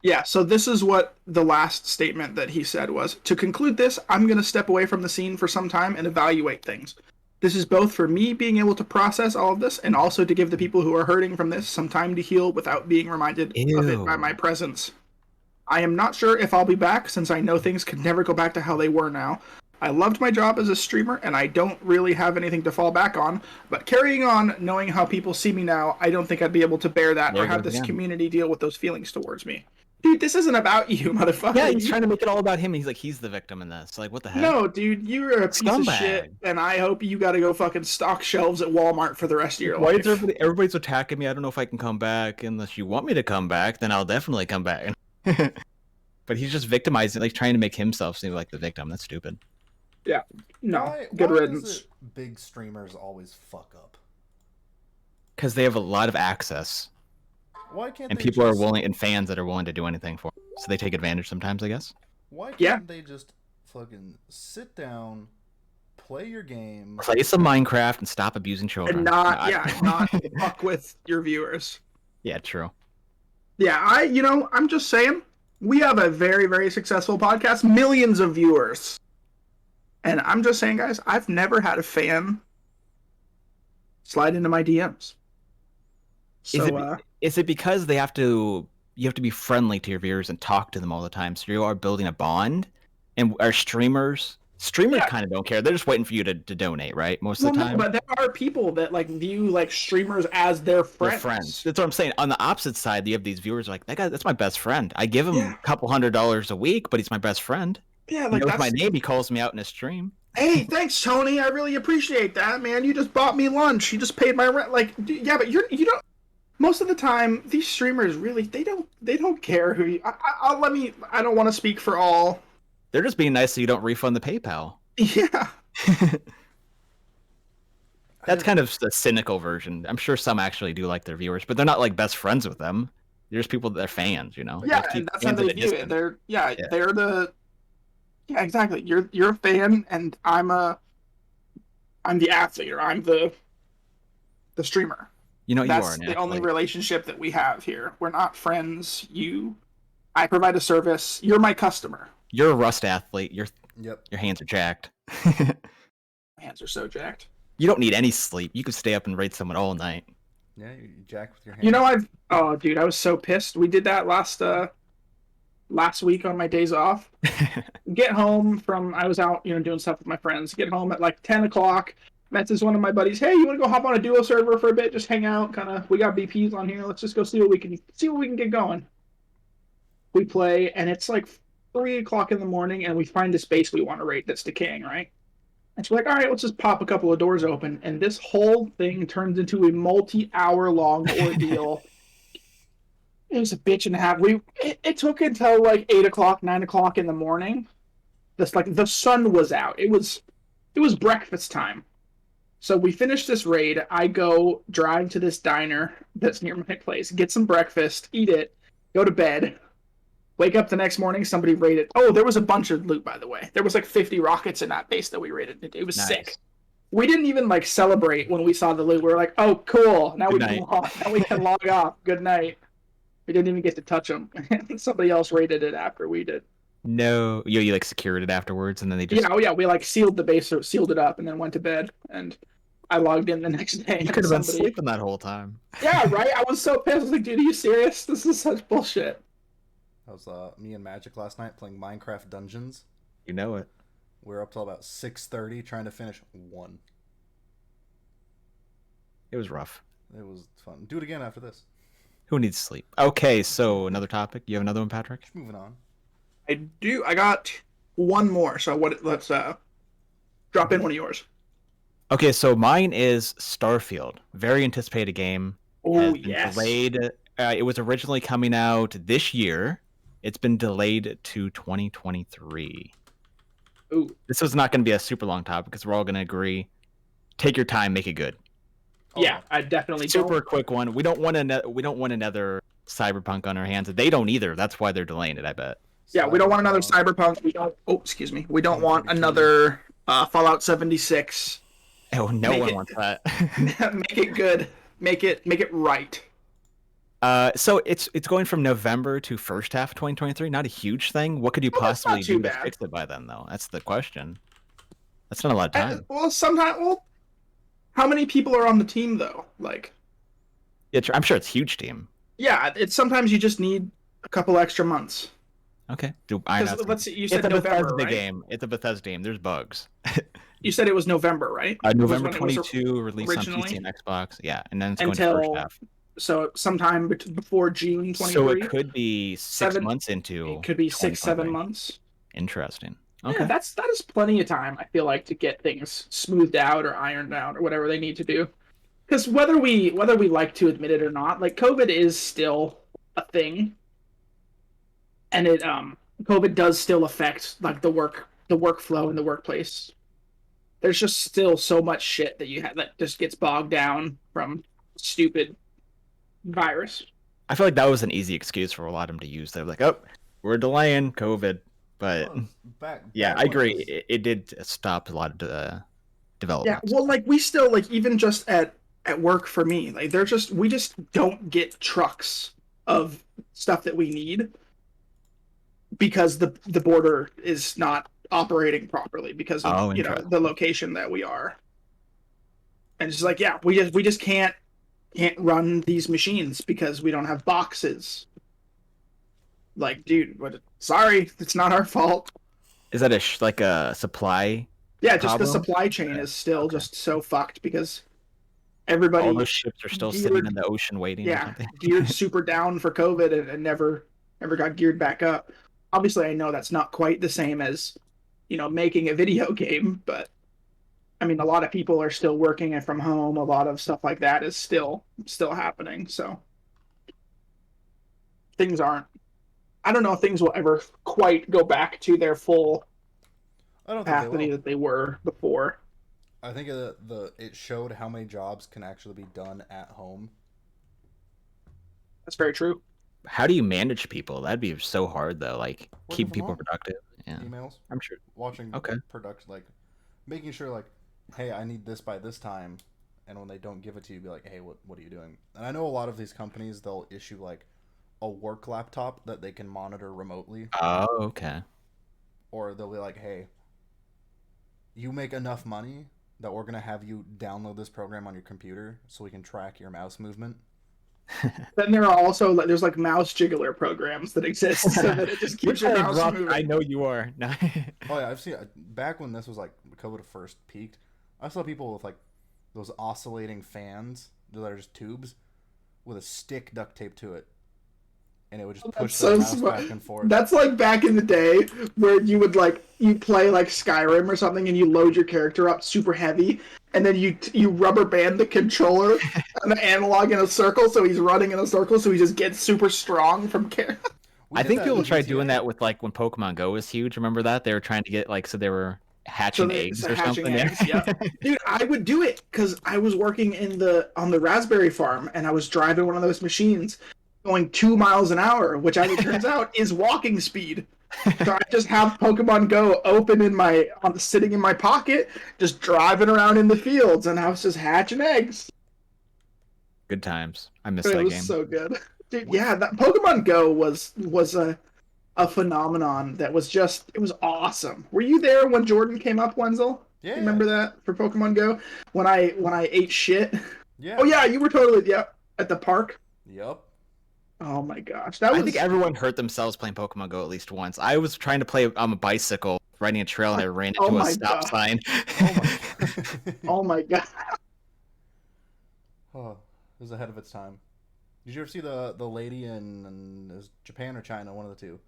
Yeah, so this is what the last statement that he said was. To conclude this, I'm going to step away from the scene for some time and evaluate things. This is both for me being able to process all of this and also to give the people who are hurting from this some time to heal without being reminded of it by my presence. I am not sure if I'll be back since I know things could never go back to how they were now. I loved my job as a streamer and I don't really have anything to fall back on, but carrying on, knowing how people see me now, I don't think I'd be able to bear that or have this community deal with those feelings towards me. Dude, this isn't about you, motherfucker. Yeah, he's trying to make it all about him. He's like, he's the victim in this. Like, what the heck? No, dude, you're a piece of shit, and I hope you gotta go fucking stock shelves at Walmart for the rest of your Why life. is everybody's attacking me? I don't know if I can come back. Unless you want me to come back, then I'll definitely come back. But he's just victimizing, like trying to make himself seem like the victim. That's stupid. Yeah. No. Why riddance. Is it big streamers always fuck up? Because they have a lot of access. Why can't and they people just, are willing, and fans that are willing to do anything for them. So they take advantage sometimes, I guess. Why can't Yeah. they just fucking sit down Play your game. Play some Minecraft and stop abusing children. And not fuck with your viewers. Yeah, true. Yeah, I'm just saying, we have a very, very successful podcast, millions of viewers. And I'm just saying, guys, I've never had a fan slide into my DMs. So, is it because you have to be friendly to your viewers and talk to them all the time, so you are building a bond? And our streamers kind of don't care. They're just waiting for you to donate, right? Most of the time. No, but there are people that like view like streamers as their friends. Their friends. That's what I'm saying. On the opposite side, you have these viewers like, that guy, that's my best friend. I give him a couple $100 a week, but he's my best friend. Yeah, like that's my name. He calls me out in a stream. Hey, thanks, Tony. I really appreciate that, man. You just bought me lunch. You just paid my rent. Like, yeah, but you don't. Most of the time, these streamers really they don't care who you. I don't want to speak for all. They're just being nice so you don't refund the PayPal. Yeah. That's kind of the cynical version. I'm sure some actually do like their viewers, but they're not like best friends with them. They're just people that are fans, you know? Yeah, and that's how they view it. They're the. Yeah, exactly. You're a fan, and I'm the athlete, or I'm the streamer. You know, that's you are an the athlete. only relationship that we have here. We're not friends. I provide a service. You're my customer. You're a Rust athlete. Your hands are jacked. My hands are so jacked. You don't need any sleep. You could stay up and raid someone all night. Yeah, you jacked with your hands. Dude, I was so pissed. We did that last week on my days off. Get home I was out, doing stuff with my friends. Get home at like 10 o'clock. Message one of my buddies, hey, you want to go hop on a duo server for a bit? Just hang out, we got BPs on here. Let's just go see what we can get going. We play, and it's like 3 o'clock in the morning, and we find this base we want to raid that's decaying, right? And so we're like, all right, let's just pop a couple of doors open, and this whole thing turns into a multi-hour-long ordeal. It was a bitch and a half. It took until like 8 o'clock, 9 o'clock in the morning. The sun was out. It was breakfast time. So we finish this raid. I go drive to this diner that's near my place, get some breakfast, eat it, go to bed. Wake up the next morning, somebody raided. Oh, there was a bunch of loot, by the way. There was like 50 rockets in that base that we raided. It was sick. We didn't even like celebrate when we saw the loot. We were like, oh, cool. Now we can log off. Good night. We didn't even get to touch them. Somebody else raided it after we did. No, you like secured it afterwards, and then they just we like sealed the base, or sealed it up, and then went to bed. And I logged in the next day. You could have been sleeping that whole time. Yeah, right. I was so pissed. I was like, dude, are you serious? This is such bullshit. That was me and Magic last night playing Minecraft Dungeons. You know it. We were up till about 6:30 trying to finish 1. It was rough. It was fun. Do it again after this. Who needs sleep? Okay, so another topic. You have another one, Patrick? Just moving on. I do. I got one more. So let's drop in one of yours. Okay, so mine is Starfield. Very anticipated game. Oh, yes. Delayed. It was originally coming out this year. It's been delayed to 2023. Ooh. This was not going to be a super long topic because we're all going to agree. Take your time, make it good. Yeah, I definitely super quick one. We don't want another Cyberpunk on our hands. They don't either. That's why they're delaying it, I bet. Yeah, we don't want another Cyberpunk. We don't want another Fallout 76. Oh, no one wants that. Make it good. Make it right. So it's going from November to first half of 2023. Not a huge thing. What could you possibly do to fix it by then, though? That's the question. That's not a lot of time. How many people are on the team, though? I'm sure it's a huge team. Yeah, sometimes you just need a couple extra months. Okay. Let's see. You said November, right? Game. It's a Bethesda game. There's bugs. You said it was November, right? November 22, released on PC and Xbox. Yeah, and then it's going to first half. So sometime before June 23. So it could be 6 months into. It could be 6-7 months. Interesting. Okay. Yeah, that is plenty of time. I feel like to get things smoothed out or ironed out or whatever they need to do. Because whether we like to admit it or not, COVID is still a thing, and COVID does still affect the workflow in the workplace. There's just still so much shit that you have that just gets bogged down from stupid virus. I feel like that was an easy excuse for a lot of them to use. They're like, oh, we're delaying COVID. But Well, yeah, back I when agree. was- It did stop a lot of Yeah, development. well, like we still like even just at work for me, like we just don't get trucks of stuff that we need because the border is not operating properly because of Oh, the interesting. location that we are. And it's just like, yeah, we just can't run these machines because we don't have boxes. Like, dude, sorry, it's not our fault. Is that like a supply Yeah, just the problem? supply chain is still Okay. just so fucked because All everybody those ships are still sitting in geared, the ocean waiting or yeah, something. geared super down for COVID and never got geared back up. Obviously, I know that's not quite the same as making a video game, but I mean, a lot of people are still working from home. A lot of stuff like that is still happening. So things aren't. I don't know if things will ever quite go back to their full I don't think they capacity will. that they were before. I think it showed how many jobs can actually be done at home. That's very true. How do you manage people? That'd be so hard though. Like Working keeping from people home, productive. Yeah, emails, I'm sure. watching Okay. production, like making sure, like, hey, I need this by this time, and when they don't give it to you, be like, hey, what are you doing? And I know a lot of these companies, they'll issue like a work laptop that they can monitor remotely, Oh, okay. or they'll be like, hey, you make enough money that we're gonna have you download this program on your computer so we can track your mouse movement. Then there are also there's like mouse jiggler programs that exist so that it just keeps Which your I mouse rough. I moving. know you are. No. Oh yeah, I've seen back when this was like COVID first peaked. I saw people with like those oscillating fans that are just tubes with a stick duct taped to it, and it would just push That's their so mouse smart. back and forth. That's like back in the day where you would you play like Skyrim or something and you load your character up super heavy and then you rubber band the controller and the analog in a circle so he's running in a circle so he just gets super strong from character. We I did think that in people tried doing GTA. that with like when Pokemon Go was huge. Remember that? They were trying to get like so they were So hatching it's eggs a or hatching something. eggs. Yeah. Yep. Dude, I would do it because I was working on the raspberry farm and I was driving one of those machines going 2 miles an hour, which as it turns out is walking speed. So I just have Pokemon Go open sitting in my pocket, just driving around in the fields, and I was just hatching eggs. Good times. I miss It that was game. so good, dude. We Yeah, that Pokemon Go was a phenomenon that was just it was awesome. Were you there when Jordan came up, Wenzel? You yeah remember that for Pokemon Go when I ate shit? yeah Oh yeah, you were totally at the park. yep. Oh my gosh, that I think was everyone hurt themselves playing Pokemon Go at least once. I was trying to play on a bicycle, riding a trail, and I ran oh into a my stop god, sign. Oh my god. oh my god. Oh, it was ahead of its time. Did you ever see the lady in it was Japan or China, one of the two?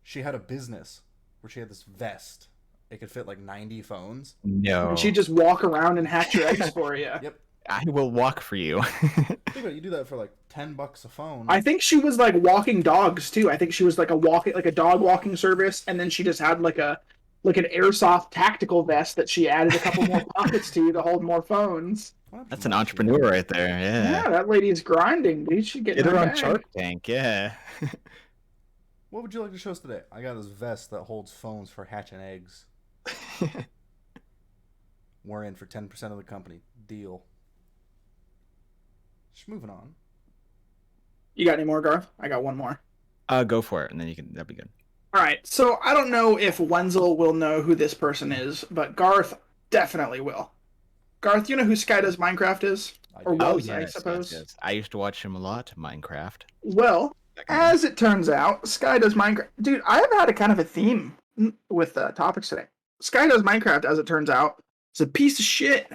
She had a business where she had this vest. It could fit like 90 phones. And she No. just walk around and hatch your eggs for you. Yep. I will walk for you. Think about it, you do that for like $10 a phone. I think she was like walking dogs too. I think she was like a dog walking service, and then she just had like an airsoft tactical vest that she added a couple more pockets to hold more phones. What happened That's to an my entrepreneur shit? right there. Yeah. Yeah, that lady's grinding, dude. She's getting Get her her on bag. Shark Tank. Yeah. What would you like to show us today? I got this vest that holds phones for hatching eggs. We're in for 10% of the company. Deal. Just moving on. You got any more, Garth? I got one more. Go for it, and then you can. That'd be good. All right. So I don't know if Wenzel will know who this person is, but Garth definitely will. Garth, you know who Sky Does Minecraft is? I Or do. was, Oh I yes, suppose. yes. I used to watch him a lot. Minecraft. Well, Back in the day. as it turns out, Sky Does Minecraft. Dude, I have had a kind of a theme with topics today. Sky Does Minecraft, as it turns out, is a piece of shit.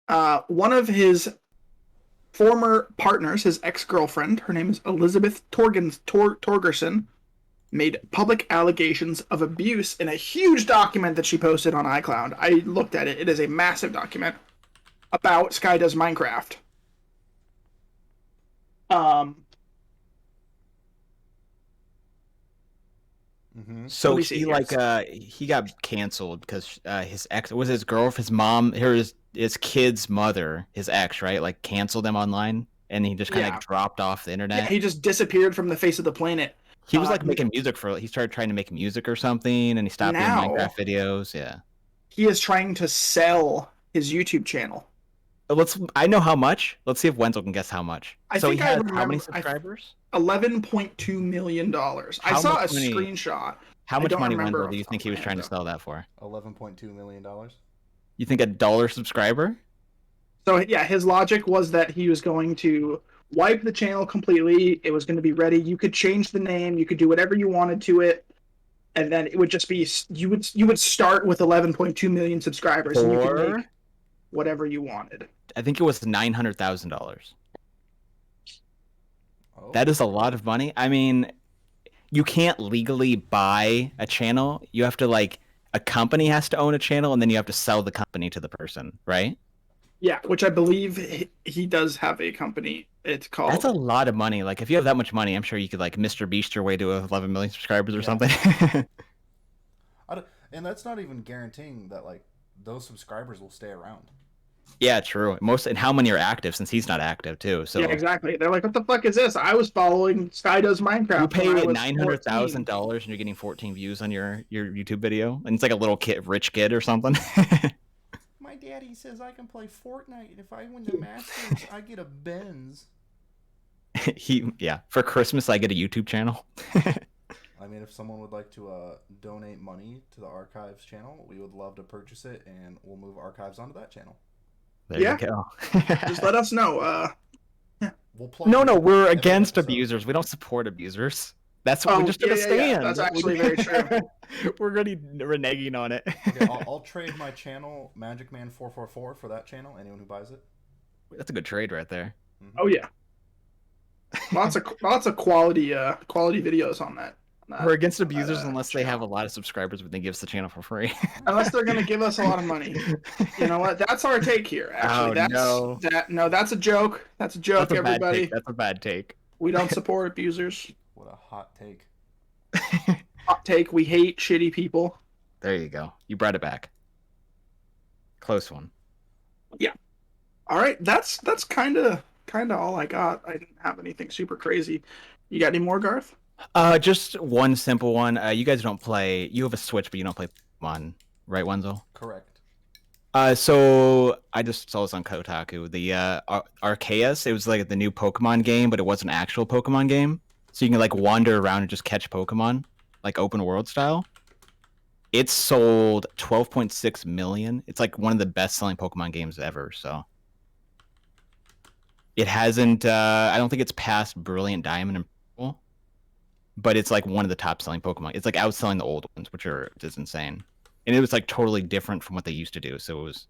One of his former partners, his ex-girlfriend, her name is Elizabeth Torgerson, made public allegations of abuse in a huge document that she posted on iCloud. I looked at it. It is a massive document about Sky Does Minecraft. Mm-hmm. So Let me see he here. he got canceled because his ex was his girlfriend, his mom, his kid's mother, his ex, right? Like canceled him online, and he just kind of Yeah. dropped off the Yeah, internet. he just disappeared from the face of the planet. He was like making music for. He started trying to make music or something, and he stopped doing Now- Minecraft videos. Yeah. He is trying to sell his YouTube channel. I know how much. Let's see if Wenzel can guess how much. I So think he I has remember. how many subscribers? $11.2 million. I How saw a much money- screenshot. How I much don't money, remember Wenzel, off do you the think top he of was my trying to head, sell that for? $11.2 million. You think $1 subscriber? So yeah, his logic was that he was going to wipe the channel completely. It was going to be ready. You could change the name. You could do whatever you wanted to it, and then it would just be you would start with 11.2 million subscribers, and you could Or make whatever you wanted. I think it was $900,000. Oh. That is a lot of money. I mean, you can't legally buy a channel. You have to a company has to own a channel, and then you have to sell the company to the person, right? Yeah, which I believe he does have a company. It's called. That's a lot of money. Like if you have that much money, I'm sure you could Mr. Beast your way to 11 million subscribers or Yeah. something. And that's not even guaranteeing that those subscribers will stay around. Yeah, true. And how many are active since he's not active too. So Yeah, exactly. They're like, what the fuck is this? I was following Sky Does Minecraft. you pay when I was $900,000 and you're getting 14 views on your YouTube video, and it's like a little rich kid or something. My daddy says I can play Fortnite, and if I win the Masters, I get a Benz. For Christmas I get a YouTube channel. I mean, if someone would like to donate money to the Archives channel, we would love to purchase it, and we'll move Archives onto that channel. There Yeah. you go. Just let us know. We'll plug No, you we're every against episode. abusers. We don't support abusers. That's what Oh, we're just gonna yeah, stand. that's actually very true. We're really reneging on it. Okay, I'll trade my channel, Magic Man 444, for that channel. Anyone who buys it. That's a good trade right there. Mhm. Oh yeah, lots of quality videos on that. We're against abusers that, unless they have a channel. lot of subscribers, but they give us the channel for free. Unless they're gonna give us a lot of money. You know what? That's our take here. Actually, Oh, no. that's a joke. That's a joke, That's a bad everybody. take. That's a bad take. We don't support abusers. What a hot take. Hot take. We hate shitty people. There you go. You brought it back. Close one. All right, that's kind of all I got. I didn't have anything super crazy. You got any more, Garth? Just one simple one. You guys don't play. You have a Switch, but you don't play Pokemon, right, Wenzel? Correct. So I just saw this on Kotaku. The Arceus, it was like the new Pokemon game, but it wasn't an actual Pokemon game. So you can wander around and just catch Pokemon, like open world style. It's sold 12.6 million. It's like one of the best selling Pokemon games ever. So it hasn't. I don't think it's past Brilliant Diamond and Purple, but it's like one of the top selling Pokemon. It's like outselling the old ones, which are just insane. And it was like totally different from what they used to do. So it's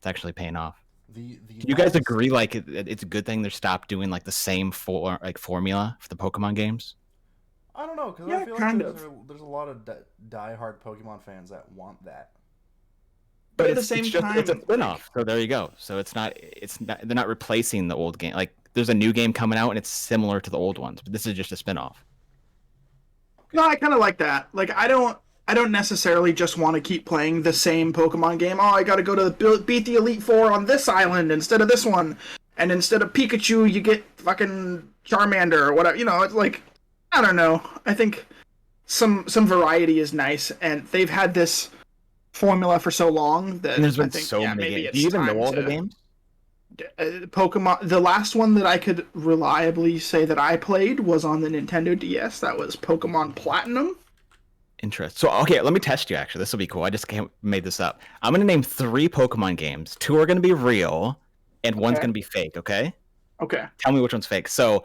actually paying off. The Do you guys agree it's a good thing they stopped doing the same formula for the Pokemon games? I don't know, because Yeah, I feel kind like of. there's a lot of die-hard Pokemon fans that want that. But at the same time, it's a spin-off. So there you go. So it's not they're not replacing the old game. Like there's a new game coming out and it's similar to the old ones, but this is just a spin-off. No, I kind of like that. Like I don't necessarily just want to keep playing the same Pokemon game. Oh, I got to go to beat the Elite Four on this island instead of this one, and instead of Pikachu, you get fucking Charmander or whatever. You know, it's like I don't know. I think some variety is nice, and they've had this formula for so long that And there's been I think, so many maybe games. it's Do you even time know all the to- games? Pokemon. The last one that I could reliably say that I played was on the Nintendo DS. That was Pokemon Platinum. Interest. So okay, let me test you. Actually, this will be cool. I just made this up. I'm gonna name 3 Pokemon games. 2 are gonna be real, and one's Okay. gonna be fake. Okay. Okay. Tell me which one's fake. So,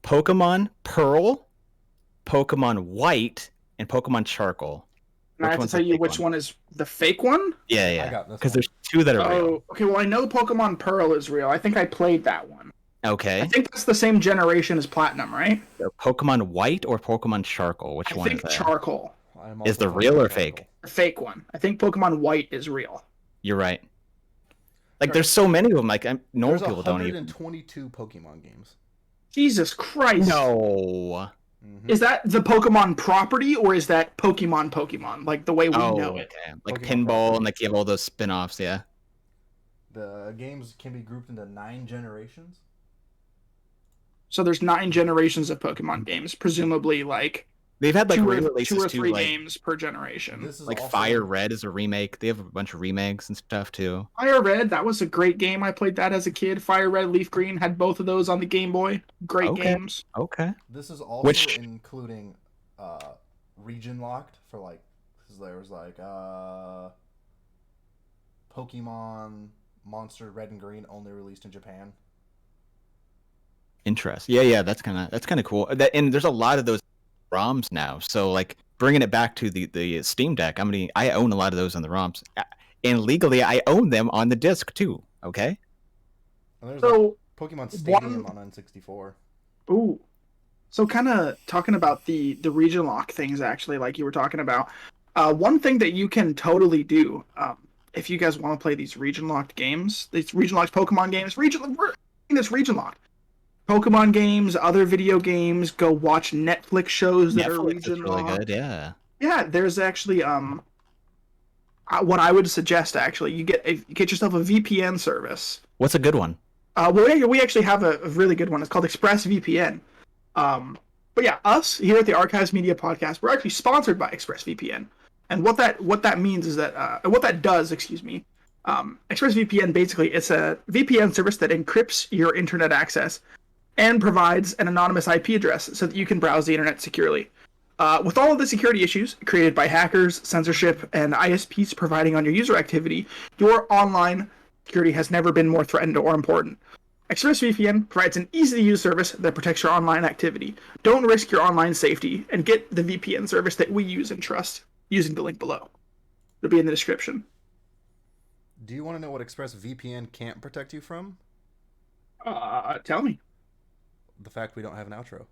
Pokemon Pearl, Pokemon White, and Pokemon Charcoal. And I have to one's tell the you fake which one? one is the fake one. Yeah, I yeah. got this Because one. there's 2 that are real. Oh, okay. Well, I know Pokemon Pearl is real. I think I played that one. Okay. I think that's the same generation as Platinum, right? So Pokemon White or Pokemon Charcoal? Which I one think is that? Charcoal, I'm Is also the real voting or Pokemon. fake? the fake one. I think Pokemon White is real. You're right. Like, there's so many of them. Like, normal There's people don't even. 122 Pokemon games. Jesus Christ! No. Mhm. Is that the Pokemon property or is that Pokemon? Like the way we know it? Okay. Like Pokemon pinball property. and like you have all those spin-offs. Yeah. The games can be grouped into 9 generations. So there's 9 generations of Pokemon games, presumably like They've had like two re-releases or too, three like games per generation. This is like also Fire Red is a remake. They have a bunch of remakes and stuff too. Fire Red, that was a great game. I played that as a kid. Fire Red, Leaf Green had both of those on the Game Boy. Great Okay, games. okay. This is also Which including region locked for like, because there was like Pokemon Monster Red and Green only released in Japan. interest? Yeah, that's kind of cool. That and there's a lot of those ROMs now. So like bringing it back to the Steam Deck. I own a lot of those on the ROMs, and legally I own them on the disc too. Okay. And there's like So Pokemon Stadium on N64. ooh, so kind of talking about the region lock things, actually, like you were talking about. One thing that you can totally do, if you guys want to play these region locked games, these region locked Pokemon games, we're in this region locked. Pokemon games, other video games, go watch Netflix shows that are Netflix is region really locked. good. Yeah. Yeah, there's actually what I would suggest, actually, you get yourself a VPN service. What's a good one? Well, we actually have a really good one. It's called ExpressVPN. But yeah, us here at the Archives Media Podcast, we're actually sponsored by ExpressVPN. And what that means is that what that does, excuse me, ExpressVPN basically it's a VPN service that encrypts your internet access and provides an anonymous IP address so that you can browse the internet securely. With all of the security issues created by hackers, censorship, and ISPs providing on your user activity, your online security has never been more threatened or important. ExpressVPN provides an easy-to-use service that protects your online activity. Don't risk your online safety and get the VPN service that we use and trust using the link below. It'll be in the description. Do you want to know what ExpressVPN can't protect you from? Tell me. The fact we don't have an outro.